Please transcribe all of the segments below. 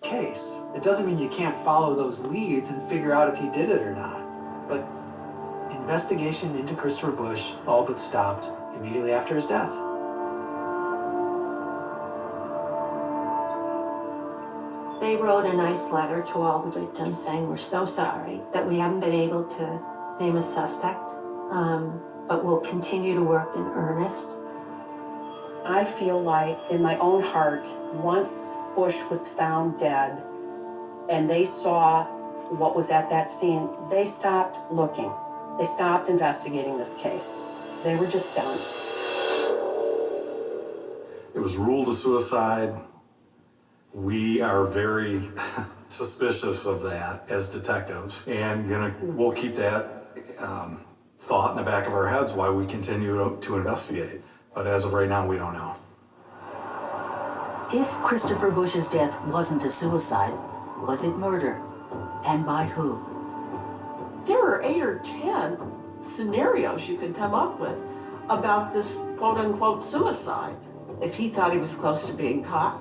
case. It doesn't mean you can't follow those leads and figure out if he did it or not. But investigation into Christopher Busch all but stopped immediately after his death. They wrote a nice letter to all the victims saying, we're so sorry that we haven't been able to name a suspect, but we'll continue to work in earnest. I feel like in my own heart, once Busch was found dead and they saw what was at that scene, they stopped looking. They stopped investigating this case. They were just done. It was ruled a suicide. We are very suspicious of that as detectives, and we'll keep that thought in the back of our heads while we continue to investigate. But as of right now, we don't know. If Christopher Busch's death wasn't a suicide, was it murder? And by who? There are 8 or 10 scenarios you could come up with about this quote-unquote suicide. If he thought he was close to being caught,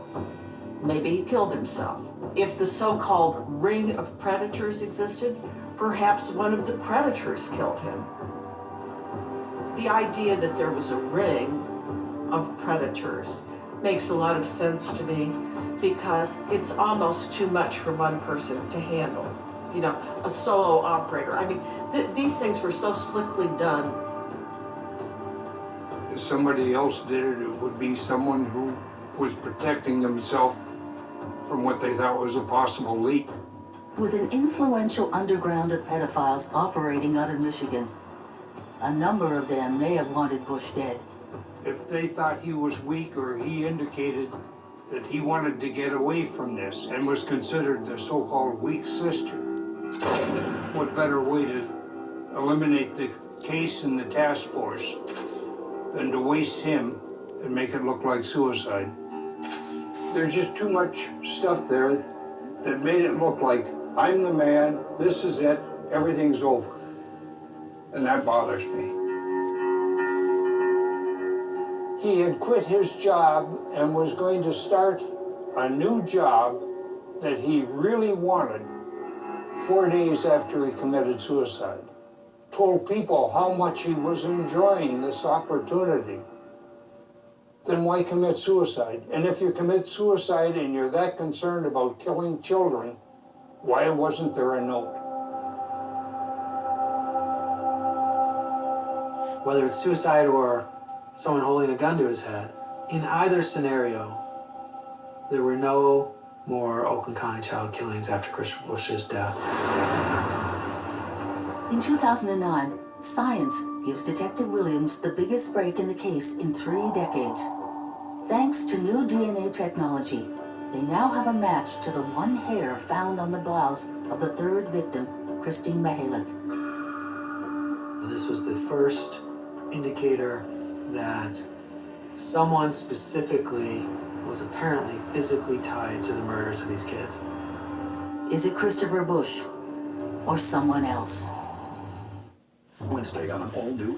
maybe he killed himself. If the so-called ring of predators existed, perhaps one of the predators killed him. The idea that there was a ring of predators makes a lot of sense to me because it's almost too much for one person to handle. You know, a solo operator. I mean, these things were so slickly done. If somebody else did it, it would be someone who was protecting themselves from what they thought was a possible leak. With an influential underground of pedophiles operating out of Michigan, a number of them may have wanted Busch dead. If they thought he was weak, or he indicated that he wanted to get away from this and was considered the so-called weak sister, what better way to eliminate the case in the task force than to waste him and make it look like suicide? There's just too much stuff there that made it look like, I'm the man, this is it, everything's over. And that bothers me. He had quit his job and was going to start a new job that he really wanted 4 days after he committed suicide. Told people how much he was enjoying this opportunity. Then why commit suicide? And if you commit suicide and you're that concerned about killing children, why wasn't there a note? Whether it's suicide or someone holding a gun to his head, in either scenario, there were no more Oakland County child killings after Christopher Busch's death. In 2009, science gives Detective Williams the biggest break in the case in 3 decades. Thanks to new DNA technology, they now have a match to the one hair found on the blouse of the 3rd victim, Christine Mihalik. This was the first indicator that someone specifically was apparently physically tied to the murders of these kids. Is it Christopher Busch or someone else? Wednesday on an all-new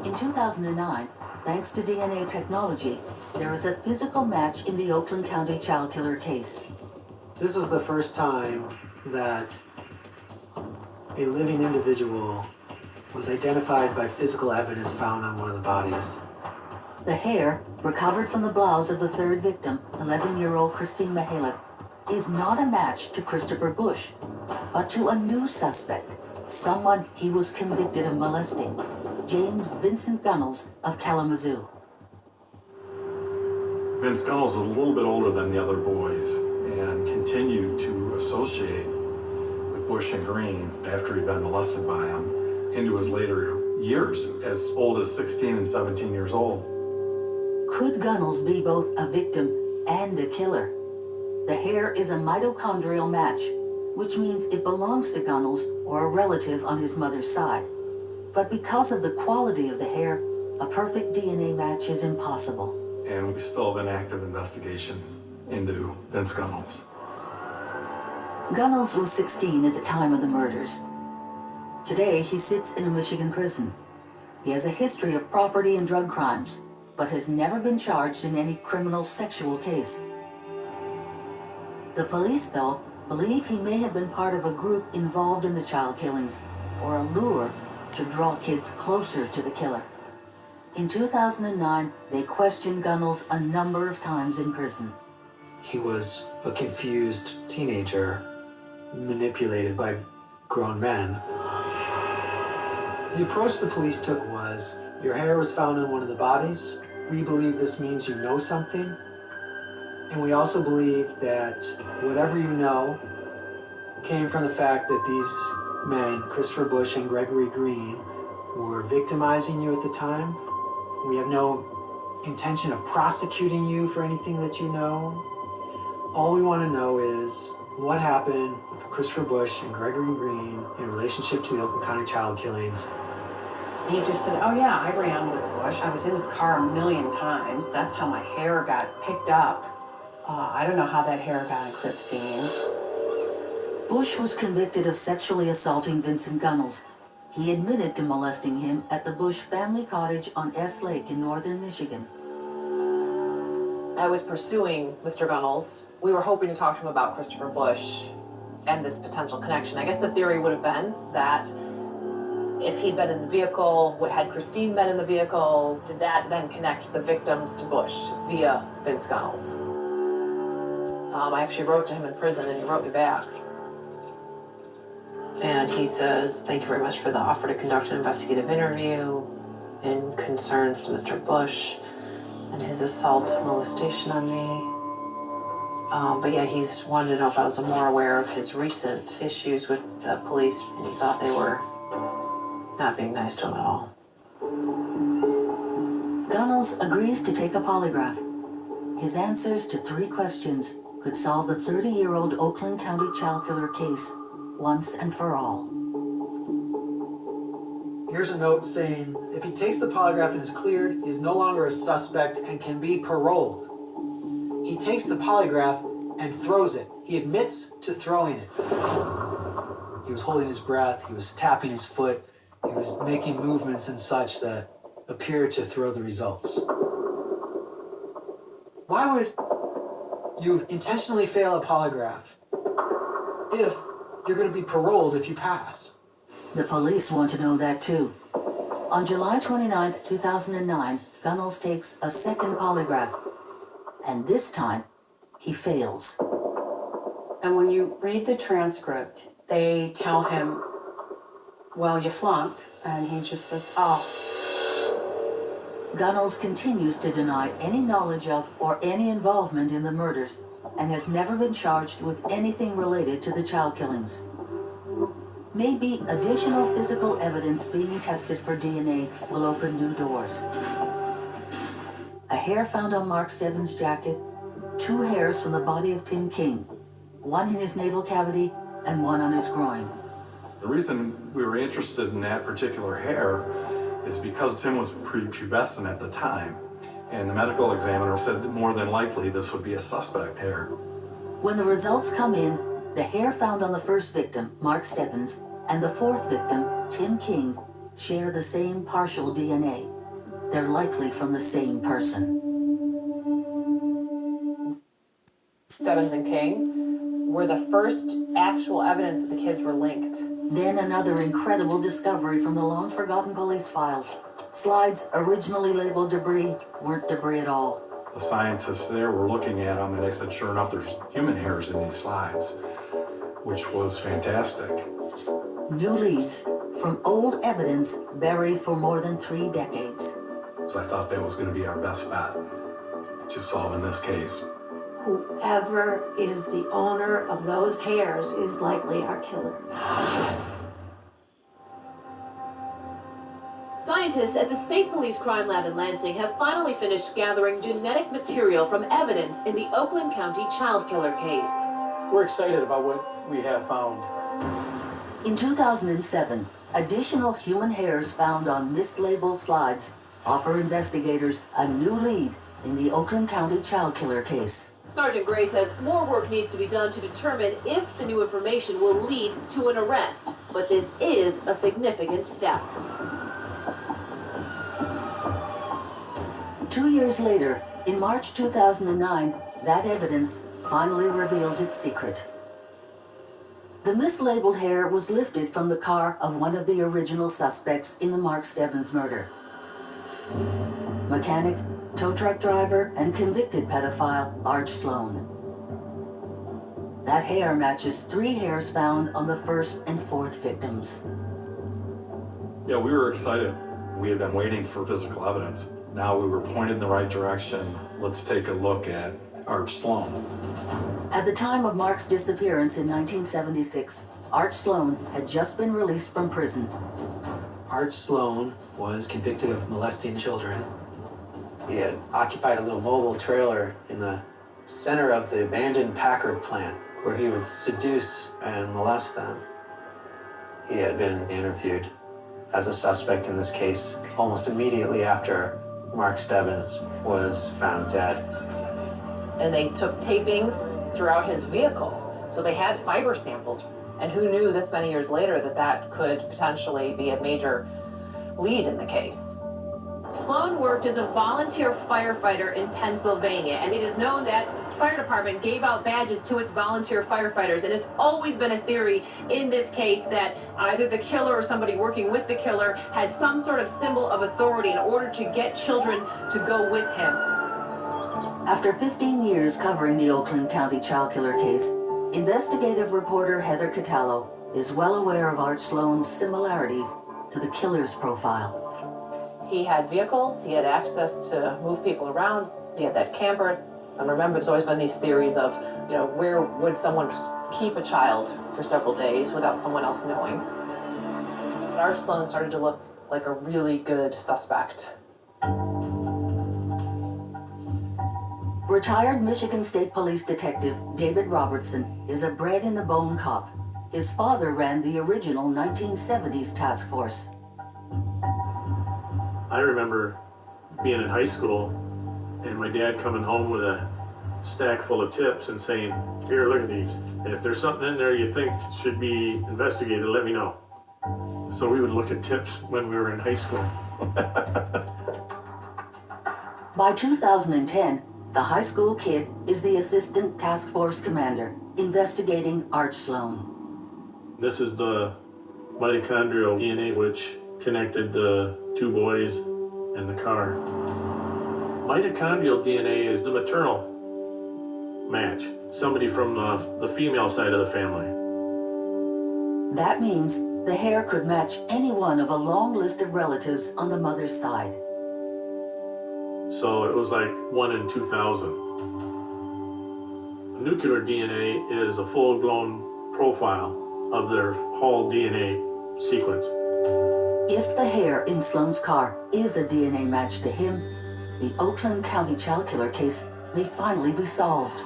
In 2009, thanks to DNA technology, there is a physical match in the Oakland County child killer case. This was the first time that a living individual was identified by physical evidence found on one of the bodies. The hair, recovered from the blouse of the 3rd victim, 11-year-old Christine Mihalik, is not a match to Christopher Busch, but to a new suspect, someone he was convicted of molesting, James Vincent Gunnels of Kalamazoo. Vince Gunnels was a little bit older than the other boys and continued to associate with Busch and Green after he'd been molested by him into his later years, as old as 16 and 17 years old. Could Gunnels be both a victim and a killer? The hair is a mitochondrial match, which means it belongs to Gunnels or a relative on his mother's side. But because of the quality of the hair, a perfect DNA match is impossible. And we still have an active investigation into Vince Gunnels. Gunnels was 16 at the time of the murders. Today, he sits in a Michigan prison. He has a history of property and drug crimes, but has never been charged in any criminal sexual case. The police, though, believe he may have been part of a group involved in the child killings, or a lure to draw kids closer to the killer. In 2009, they questioned Gunnels a number of times in prison. He was a confused teenager, manipulated by grown men. The approach the police took was, your hair was found on one of the bodies. We believe this means you know something. And we also believe that whatever you know came from the fact that these men, Christopher Bush and Gregory Green, were victimizing you at the time. We have no intention of prosecuting you for anything that you know. All we want to know is what happened with Christopher Bush and Gregory Green in relationship to the Oakland County child killings. He just said, oh yeah, I ran with Bush. I was in his car a million times. That's how my hair got picked up. I don't know how that hair got on Christine. Bush was convicted of sexually assaulting Vincent Gunnels. He admitted to molesting him at the Bush family cottage on S Lake in northern Michigan. I was pursuing Mr. Gunnels. We were hoping to talk to him about Christopher Bush and this potential connection. I guess the theory would have been that if he'd been in the vehicle, had Christine been in the vehicle, did that then connect the victims to Bush via Vince Gunnels? I actually wrote to him in prison and he wrote me back. And he says, thank you very much for the offer to conduct an investigative interview in concerns to Mr. Bush and his assault molestation on me. But yeah, he's wanted to know if I was more aware of his recent issues with the police, and he thought they were not being nice to him at all. Gunnels agrees to take a polygraph. His answers to 3 questions could solve the 30-year-old Oakland County child killer case once and for all. Here's a note saying, if he takes the polygraph and is cleared, he is no longer a suspect and can be paroled. He takes the polygraph and throws it. He admits to throwing it. He was holding his breath, he was tapping his foot, he was making movements and such that appeared to throw the results. Why would you intentionally fail a polygraph if you're going to be paroled if you pass? The police want to know that too. On July 29, 2009, Gunnels takes a second polygraph, and this time, he fails. And when you read the transcript, they tell him, well, you flunked, and he just says, oh. Gunnels continues to deny any knowledge of or any involvement in the murders, and has never been charged with anything related to the child killings. Maybe additional physical evidence being tested for DNA will open new doors. A hair found on Mark Stebbins' jacket, 2 hairs from the body of Tim King, 1 in his navel cavity and 1 on his groin. The reason we were interested in that particular hair is because Tim was prepubescent at the time, and the medical examiner said that more than likely this would be a suspect hair. When the results come in, the hair found on the first victim, Mark Stebbins, and the 4th victim, Tim King, share the same partial DNA. They're likely from the same person. Stebbins and King were the first actual evidence that the kids were linked. Then another incredible discovery from the long-forgotten police files. Slides originally labeled debris weren't debris at all. The scientists there were looking at them and they said, sure enough, there's human hairs in these slides, which was fantastic. New leads from old evidence buried for more than 3 decades. So I thought that was going to be our best bet to solving this case. Whoever is the owner of those hairs is likely our killer. Scientists at the State Police Crime Lab in Lansing have finally finished gathering genetic material from evidence in the Oakland County child killer case. We're excited about what we have found. In 2007, additional human hairs found on mislabeled slides offer investigators a new lead in the Oakland County child killer case. Sergeant Gray says more work needs to be done to determine if the new information will lead to an arrest, but this is a significant step. 2 years later, in March 2009, that evidence finally reveals its secret. The mislabeled hair was lifted from the car of one of the original suspects in the Mark Stebbins murder. Mechanic, tow truck driver, and convicted pedophile Arch Sloan. That hair matches 3 hairs found on the first and fourth victims. Yeah, we were excited. We had been waiting for physical evidence. Now we were pointed in the right direction. Let's take a look at Arch Sloan. At the time of Mark's disappearance in 1976, Arch Sloan had just been released from prison. Arch Sloan was convicted of molesting children. He had occupied a little mobile trailer in the center of the abandoned Packard plant where he would seduce and molest them. He had been interviewed as a suspect in this case almost immediately after Mark Stebbins was found dead. And they took tapings throughout his vehicle. So they had fiber samples. And who knew this many years later that that could potentially be a major lead in the case? Sloan worked as a volunteer firefighter in Pennsylvania, and it is known that the fire department gave out badges to its volunteer firefighters, and it's always been a theory in this case that either the killer or somebody working with the killer had some sort of symbol of authority in order to get children to go with him. After 15 years covering the Oakland County child killer case, investigative reporter Heather Catallo is well aware of Arch Sloan's similarities to the killer's profile. He had vehicles, he had access to move people around, he had that camper. And remember, there's always been these theories of, where would someone keep a child for several days without someone else knowing? But Arch Sloan started to look like a really good suspect. Retired Michigan State Police Detective David Robertson is a bred-in-the-bone cop. His father ran the original 1970s task force. I remember being in high school and my dad coming home with a stack full of tips and saying, "Here, look at these. And if there's something in there you think should be investigated, let me know." So we would look at tips when we were in high school. By 2010, the high school kid is the assistant task force commander investigating Arch Sloan. This is the mitochondrial DNA which connected the 2 boys and the car. Mitochondrial DNA is the maternal match, somebody from the female side of the family. That means the hair could match any one of a long list of relatives on the mother's side. So it was like 1 in 2,000. Nuclear DNA is a full-blown profile of their whole DNA sequence. If the hair in Sloan's car is a DNA match to him, the Oakland County child killer case may finally be solved.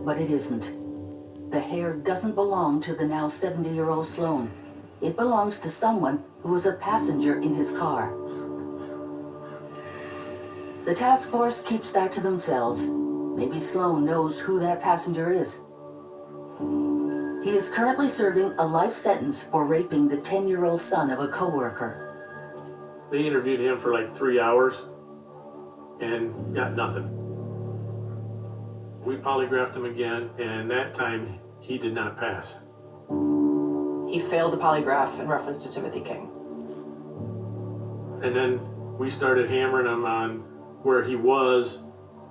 But it isn't. The hair doesn't belong to the now 70-year-old Sloan. It belongs to someone who was a passenger in his car. The task force keeps that to themselves. Maybe Sloan knows who that passenger is. He is currently serving a life sentence for raping the 10-year-old son of a coworker. They interviewed him for like 3 hours and got nothing. We polygraphed him again, and that time he did not pass. He failed the polygraph in reference to Timothy King. And then we started hammering him on where he was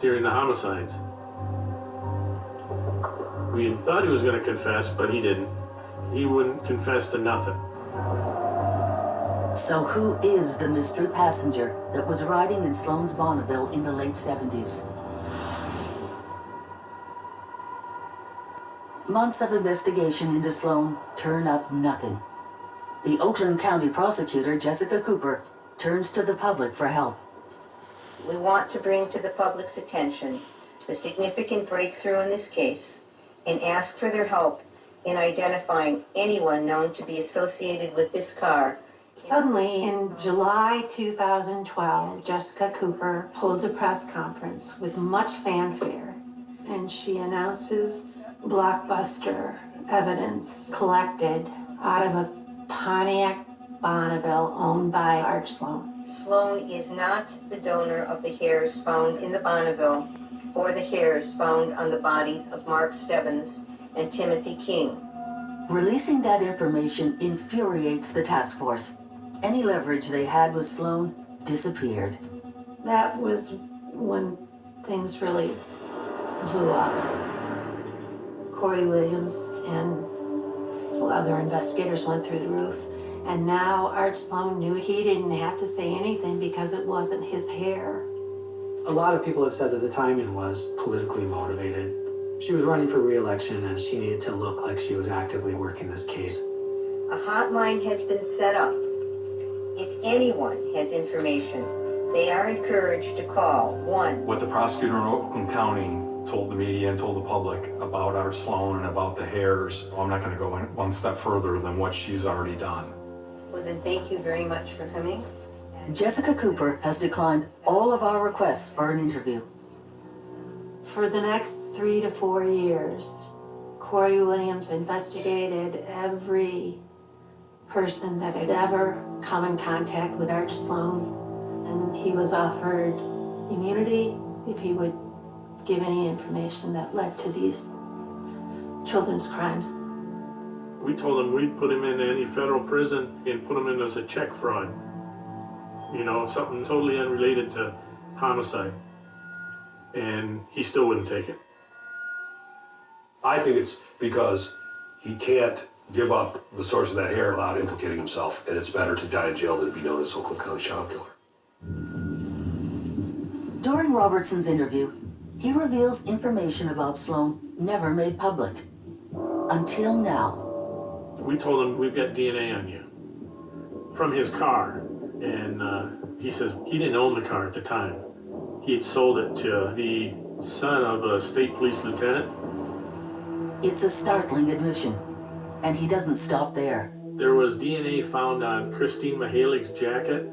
during the homicides. We thought he was going to confess, but he didn't. He wouldn't confess to nothing. So who is the mystery passenger that was riding in Sloan's Bonneville in the late 70s? Months of investigation into Sloan turn up nothing. The Oakland County prosecutor, Jessica Cooper, turns to the public for help. We want to bring to the public's attention the significant breakthrough in this case and ask for their help in identifying anyone known to be associated with this car. Suddenly, in July 2012, Jessica Cooper holds a press conference with much fanfare, and she announces blockbuster evidence collected out of a Pontiac Bonneville owned by Art Sloan. Sloan is not the donor of the hairs found in the Bonneville or the hairs found on the bodies of Mark Stebbins and Timothy King. Releasing that information infuriates the task force. Any leverage they had with Sloan disappeared. That was when things really blew up. Corey Williams and other investigators went through the roof, and now Art Sloan knew he didn't have to say anything because it wasn't his hair. A lot of people have said that the timing was politically motivated. She was running for re-election and she needed to look like she was actively working this case. A hotline has been set up. If anyone has information, they are encouraged to call 1. What the prosecutor in Oakland County told the media and told the public about Art Sloan and about the hairs, I'm not going to go one step further than what she's already done. Well, then thank you very much for coming. Jessica Cooper has declined all of our requests for an interview. For the next 3 to 4 years, Corey Williams investigated every person that had ever come in contact with Art Sloan, and he was offered immunity if he would give any information that led to these children's crimes. We told him we'd put him in any federal prison and put him in as a check fraud. You know, something totally unrelated to homicide. And he still wouldn't take it. I think it's because he can't give up the source of that hair without implicating himself, and it's better to die in jail than to be known as Oakland County child killer. During Robertson's interview, he reveals information about Sloan never made public. Until now. We told him, we've got DNA on you from his car. And he says he didn't own the car at the time. He had sold it to the son of a state police lieutenant. It's a startling admission, and he doesn't stop there. There was DNA found on Christine Mihalik's jacket,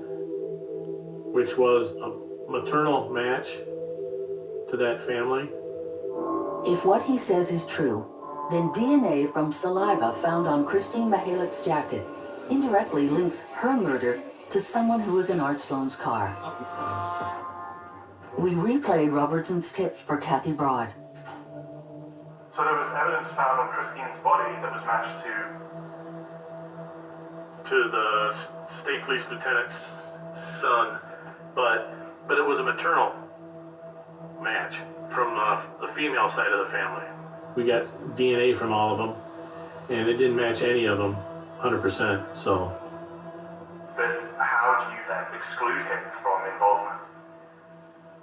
which was a maternal match to that family. If what he says is true, then DNA from saliva found on Christine Mihalik's jacket indirectly links her murder to someone who was in Art Sloan's car. We replayed Robertson's tips for Kathy Broad. So there was evidence found on Christine's body that was matched to the state police lieutenant's son, but it was a maternal match from the female side of the family. We got DNA from all of them, and it didn't match any of them 100%, so. But how do you then exclude him from involvement?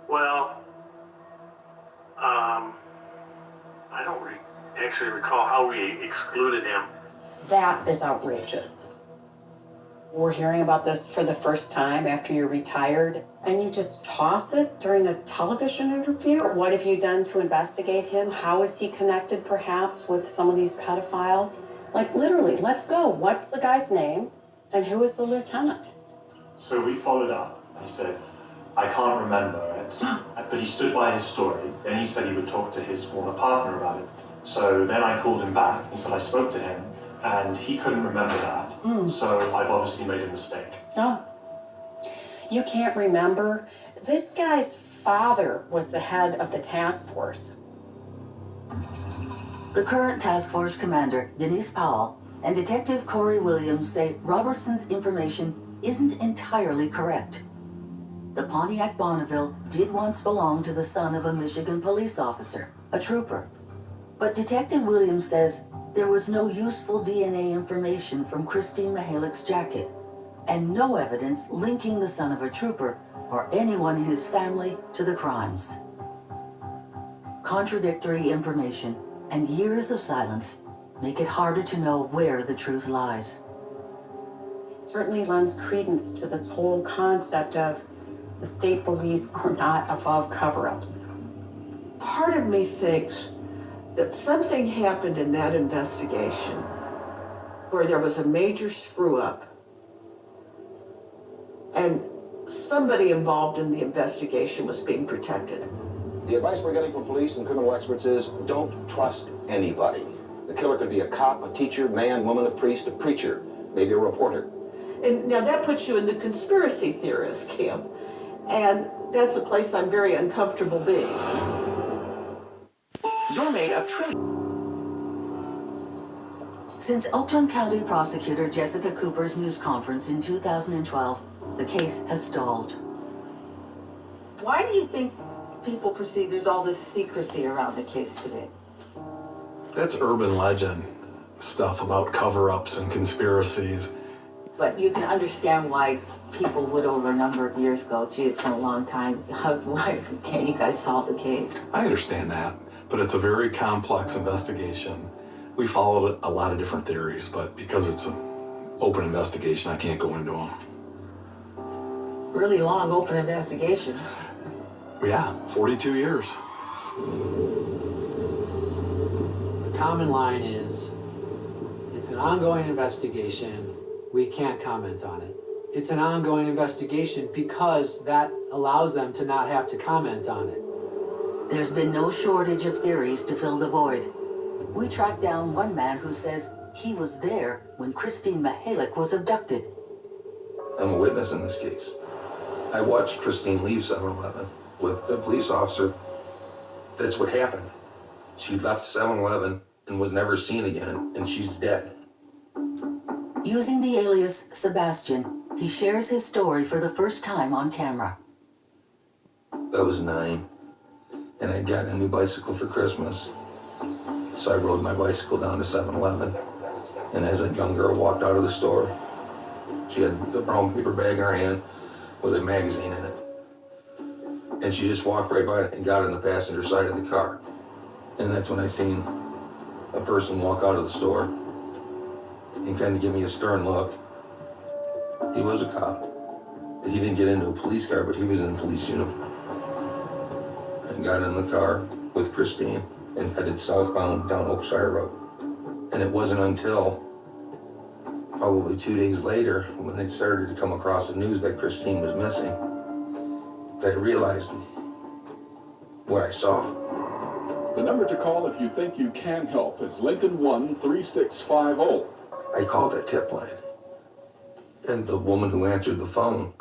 Well, I don't actually recall how we excluded him. That is outrageous. We're hearing about this for the first time after you're retired, and you just toss it during a television interview? What have you done to investigate him? How is he connected, perhaps, with some of these pedophiles? Like, literally, let's go. What's the guy's name, and who is the lieutenant? So we followed up. He said, I can't remember it, but he stood by his story. Then he said he would talk to his former partner about it. So then I called him back. He said I spoke to him, and he couldn't remember that. So I've obviously made a mistake. Oh, you can't remember? This guy's father was the head of the task force. The current task force commander, Denise Powell, and Detective Corey Williams say Robertson's information isn't entirely correct. The Pontiac Bonneville did once belong to the son of a Michigan police officer, a trooper. But Detective Williams says there was no useful DNA information from Christine Mihalik's jacket, and no evidence linking the son of a trooper or anyone in his family to the crimes. Contradictory information and years of silence make it harder to know where the truth lies. It certainly lends credence to this whole concept of the state police are not above cover-ups. Part of me thinks that something happened in that investigation where there was a major screw-up and somebody involved in the investigation was being protected. The advice we're getting from police and criminal experts is don't trust anybody. The killer could be a cop, a teacher, man, woman, a priest, a preacher, maybe a reporter. And now that puts you in the conspiracy theorist camp. And that's a place I'm very uncomfortable being. You're made of Since Oakland County Prosecutor Jessica Cooper's news conference in 2012, the case has stalled. Why do you think people perceive there's all this secrecy around the case today? That's urban legend stuff about cover-ups and conspiracies. But you can understand why people would over a number of years go, gee, it's been a long time. Why can't you guys solve the case? I understand that, but it's a very complex investigation. We followed a lot of different theories, but because it's an open investigation, I can't go into them. Really long open investigation. Yeah, 42 years. The common line is, it's an ongoing investigation, we can't comment on it. It's an ongoing investigation because that allows them to not have to comment on it. There's been no shortage of theories to fill the void. We tracked down one man who says he was there when Christine Mihalik was abducted. I'm a witness in this case. I watched Christine leave 7-Eleven with a police officer. That's what happened. She left 7-Eleven and was never seen again, and she's dead. Using the alias Sebastian, he shares his story for the first time on camera. I was 9, and I got a new bicycle for Christmas. So I rode my bicycle down to 7-Eleven, and as a young girl walked out of the store, she had a brown paper bag in her hand with a magazine in it. And she just walked right by it and got in the passenger side of the car. And that's when I seen a person walk out of the store and kind of give me a stern look. He was a cop. He didn't get into a police car, but he was in a police uniform. And got in the car with Christine and headed southbound down Oakshire Road. And it wasn't until probably 2 days later, when they started to come across the news that Christine was missing, that I realized what I saw. The number to call if you think you can help is Lincoln 13650. I called that tip line. And the woman who answered the phone,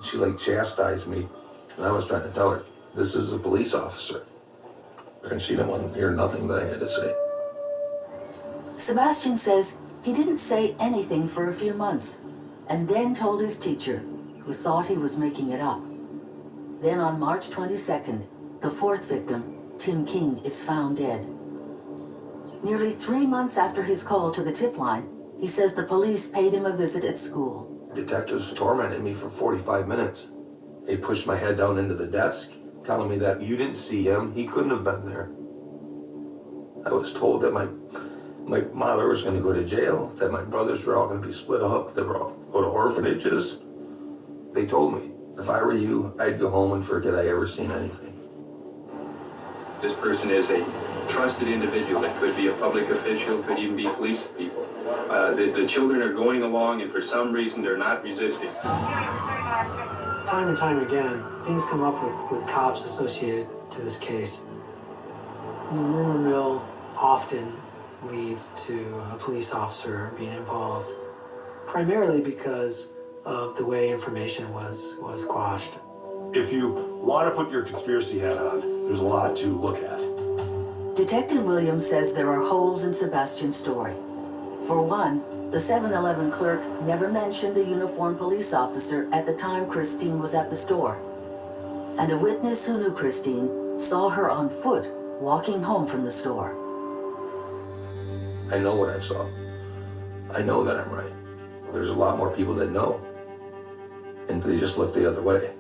she chastised me. And I was trying to tell her, this is a police officer. And she didn't want to hear nothing that I had to say. Sebastian says he didn't say anything for a few months, and then told his teacher, who thought he was making it up. Then on March 22nd, the fourth victim, Tim King, is found dead. Nearly 3 months after his call to the tip line, he says the police paid him a visit at school. Detectives tormented me for 45 minutes. They pushed my head down into the desk, telling me that you didn't see him, he couldn't have been there. I was told that my mother was going to go to jail, that my brothers were all going to be split up, they were all go to orphanages. They told me, if I were you, I'd go home and forget I ever seen anything. This person is a trusted individual. It could be a public official, could even be police people. The children are going along, and for some reason they're not resisting. Time and time again, things come up with cops associated to this case. The rumor mill often leads to a police officer being involved, primarily because of the way information was quashed. If you want to put your conspiracy hat on, there's a lot to look at. Detective Williams says there are holes in Sebastian's story. For one, the 7-Eleven clerk never mentioned a uniformed police officer at the time Christine was at the store. And a witness who knew Christine saw her on foot walking home from the store. I know what I saw. I know that I'm right. There's a lot more people that know. And they just look the other way.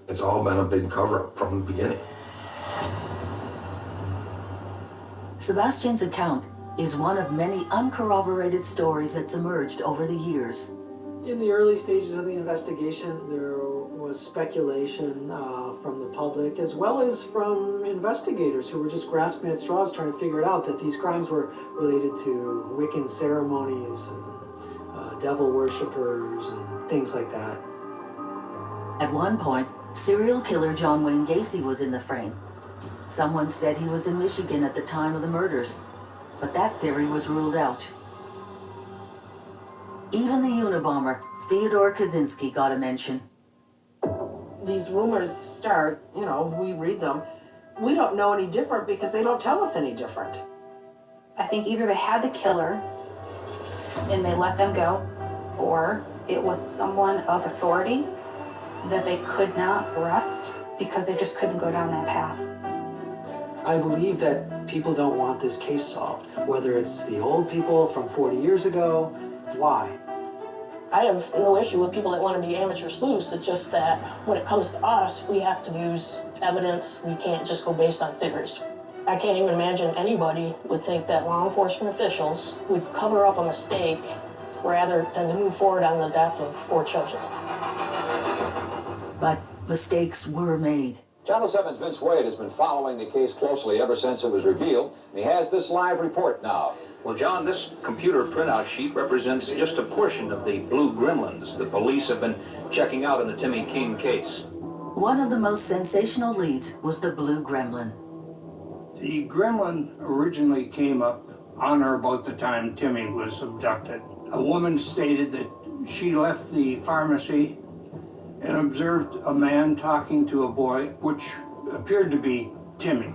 It's all been a big cover-up from the beginning. Sebastian's account is one of many uncorroborated stories that's emerged over the years. In the early stages of the investigation, there was speculation from the public as well as from investigators who were just grasping at straws trying to figure it out, that these crimes were related to Wiccan ceremonies and devil worshippers and things like that. At one point, serial killer John Wayne Gacy was in the frame. Someone said he was in Michigan at the time of the murders, but that theory was ruled out. Even the Unabomber, Theodore Kaczynski, got a mention. These rumors start, we read them. We don't know any different because they don't tell us any different. I think either they had the killer and they let them go, or it was someone of authority that they could not arrest because they just couldn't go down that path. I believe that people don't want this case solved, whether it's the old people from 40 years ago. Why? I have no issue with people that want to be amateur sleuths. It's just that when it comes to us, we have to use evidence. We can't just go based on theories. I can't even imagine anybody would think that law enforcement officials would cover up a mistake rather than to move forward on the death of 4 children. But mistakes were made. Channel 7's Vince Wade has been following the case closely ever since it was revealed, and he has this live report now. Well, John, this computer printout sheet represents just a portion of the blue gremlins the police have been checking out in the Timmy King case. One of the most sensational leads was the blue gremlin. The gremlin originally came up on or about the time Timmy was abducted. A woman stated that she left the pharmacy and observed a man talking to a boy, which appeared to be Timmy,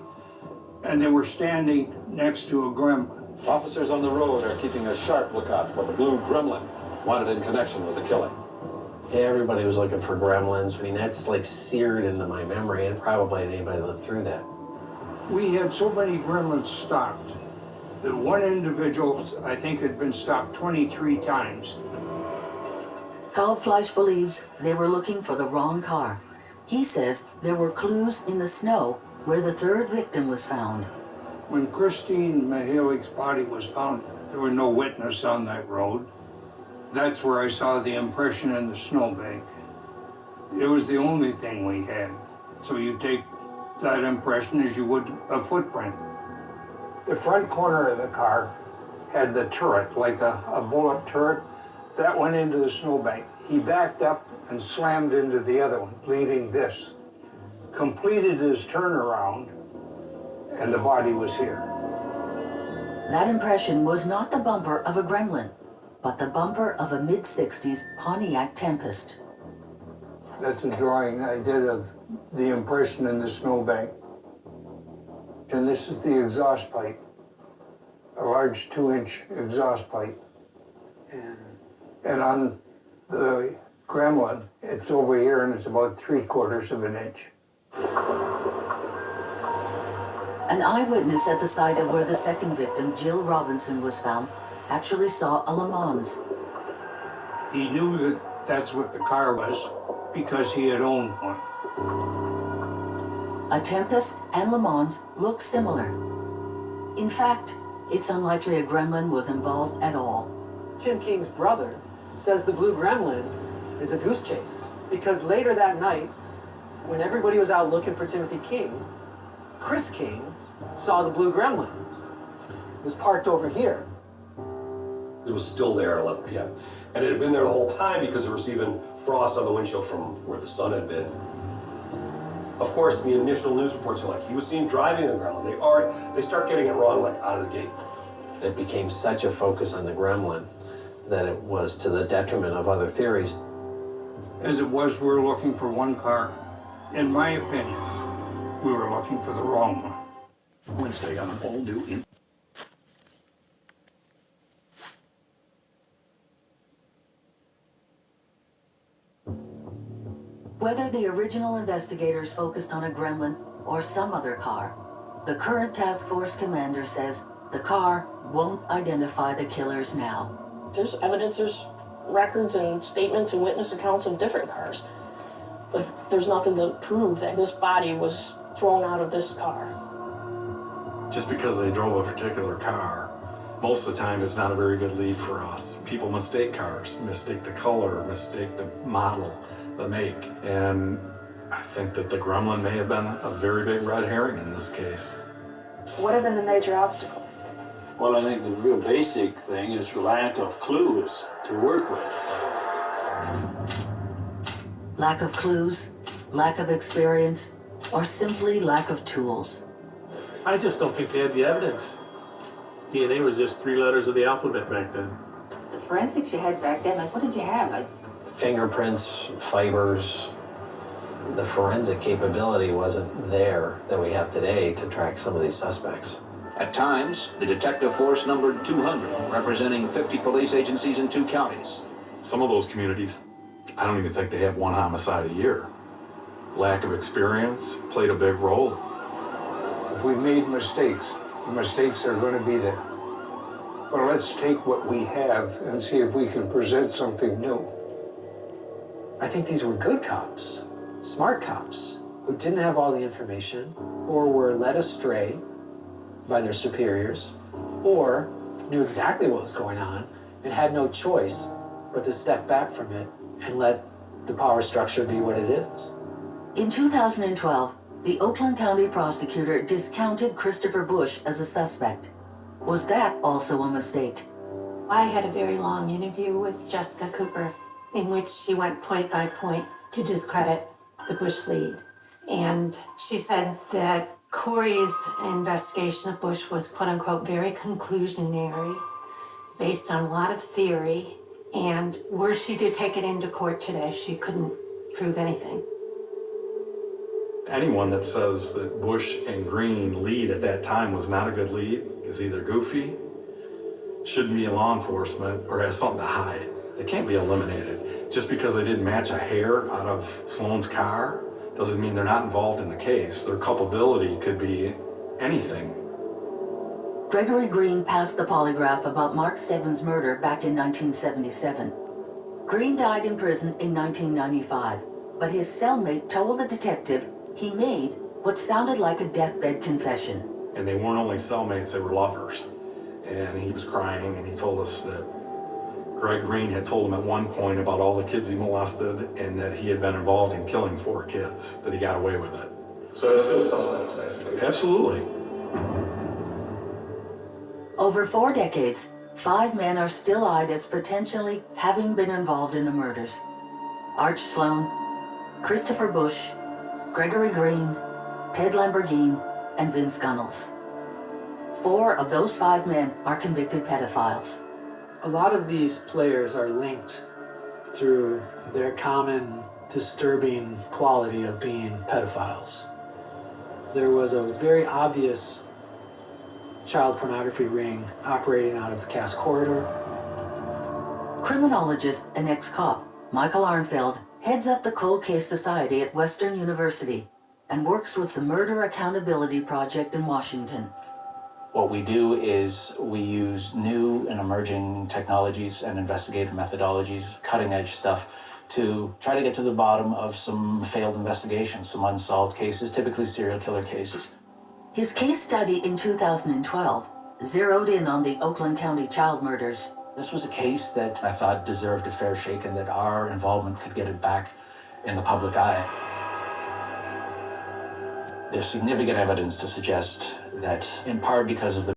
and they were standing next to a gremlin. Officers on the road are keeping a sharp lookout for the blue gremlin, wanted in connection with the killing. Everybody was looking for gremlins. I mean, that's like seared into my memory, and probably anybody lived through that. We had so many gremlins stopped that one individual, I think, had been stopped 23 times. Kalfleisch believes they were looking for the wrong car. He says there were clues in the snow where the 3rd victim was found. When Christine Mihalik's body was found, there was no witness on that road. That's where I saw the impression in the snowbank. It was the only thing we had. So you take that impression as you would a footprint. The front corner of the car had the turret, like a bullet turret, that went into the snowbank. He backed up and slammed into the other one, leaving this. Completed his turnaround, and the body was here. That impression was not the bumper of a gremlin, but the bumper of a mid-60s Pontiac Tempest. That's a drawing I did of the impression in the snowbank. And this is the exhaust pipe, a large 2-inch exhaust pipe. And on the gremlin, it's over here and it's about 3/4 of an inch. An eyewitness at the site of where the 2nd victim, Jill Robinson, was found, actually saw a Le Mans. He knew that that's what the car was because he had owned one. A Tempest and Le Mans look similar. In fact, it's unlikely a gremlin was involved at all. Tim King's brother says the blue gremlin is a goose chase because later that night, when everybody was out looking for Timothy King, Chris King saw the blue gremlin. It was parked over here. It was still there at 11 p.m. And it had been there the whole time because there was even frost on the windshield from where the sun had been. Of course, the initial news reports are like, he was seen driving a gremlin. They start getting it wrong like out of the gate. It became such a focus on the gremlin that it was to the detriment of other theories. As it was, we were looking for one car. In my opinion, we were looking for the wrong one. Wednesday on an all-new Whether the original investigators focused on a gremlin or some other car, the current task force commander says the car won't identify the killers now. There's evidence, there's records and statements and witness accounts of different cars. But there's nothing to prove that this body was thrown out of this car. Just because they drove a particular car, most of the time it's not a very good lead for us. People mistake cars, mistake the color, mistake the model, the make. And I think that the gremlin may have been a very big red herring in this case. What have been the major obstacles? Well, I think the real basic thing is lack of clues to work with. Lack of clues, lack of experience, or simply lack of tools. I just don't think they had the evidence. DNA was just 3 letters of the alphabet back then. The forensics you had back then? Like, what did you have? Like, fingerprints, fibers. The forensic capability wasn't there that we have today to track some of these suspects. At times, the detective force numbered 200, representing 50 police agencies in 2 counties. Some of those communities, I don't even think they have 1 homicide a year. Lack of experience played a big role. If we made mistakes, the mistakes are going to be there. But let's take what we have and see if we can present something new. I think these were good cops, smart cops, who didn't have all the information, or were led astray by their superiors, or knew exactly what was going on and had no choice but to step back from it and let the power structure be what it is. in 2012, the Oakland County prosecutor discounted Christopher Bush as a suspect. Was that also a mistake? I had a very long interview with Jessica Cooper in which she went point by point to discredit the Bush lead. And she said that Corey's investigation of Bush was quote-unquote very conclusionary, based on a lot of theory, and were she to take it into court today, she couldn't prove anything. Anyone that says that Bush and Green lead at that time was not a good lead is either goofy, shouldn't be in law enforcement, or has something to hide. They can't be eliminated. Just because they didn't match a hair out of Sloan's car doesn't mean they're not involved in the case. Their culpability could be anything. Gregory Green passed the polygraph about Mark Stebbins' murder back in 1977. Green died in prison in 1995, but his cellmate told the detective he made what sounded like a deathbed confession. And they weren't only cellmates, they were lovers. And he was crying, and he told us that Greg Green had told him at one point about all the kids he molested and that he had been involved in killing 4 kids, that he got away with it. So it's still suspect, basically? Absolutely. Over 4 decades, 5 men are still eyed as potentially having been involved in the murders. Arch Sloan, Christopher Bush, Gregory Green, Ted Lamborghini, and Vince Gunnels. 4 of those 5 men are convicted pedophiles. A lot of these players are linked through their common disturbing quality of being pedophiles. There was a very obvious child pornography ring operating out of the Cass Corridor. Criminologist and ex-cop Michael Arnfeld heads up the Cold Case Society at Western University and works with the Murder Accountability Project in Washington. What we do is we use new and emerging technologies and investigative methodologies, cutting-edge stuff, to try to get to the bottom of some failed investigations, some unsolved cases, typically serial killer cases. His case study in 2012 zeroed in on the Oakland County child murders. This was a case that I thought deserved a fair shake and that our involvement could get it back in the public eye. There's significant evidence to suggest that, in part because of the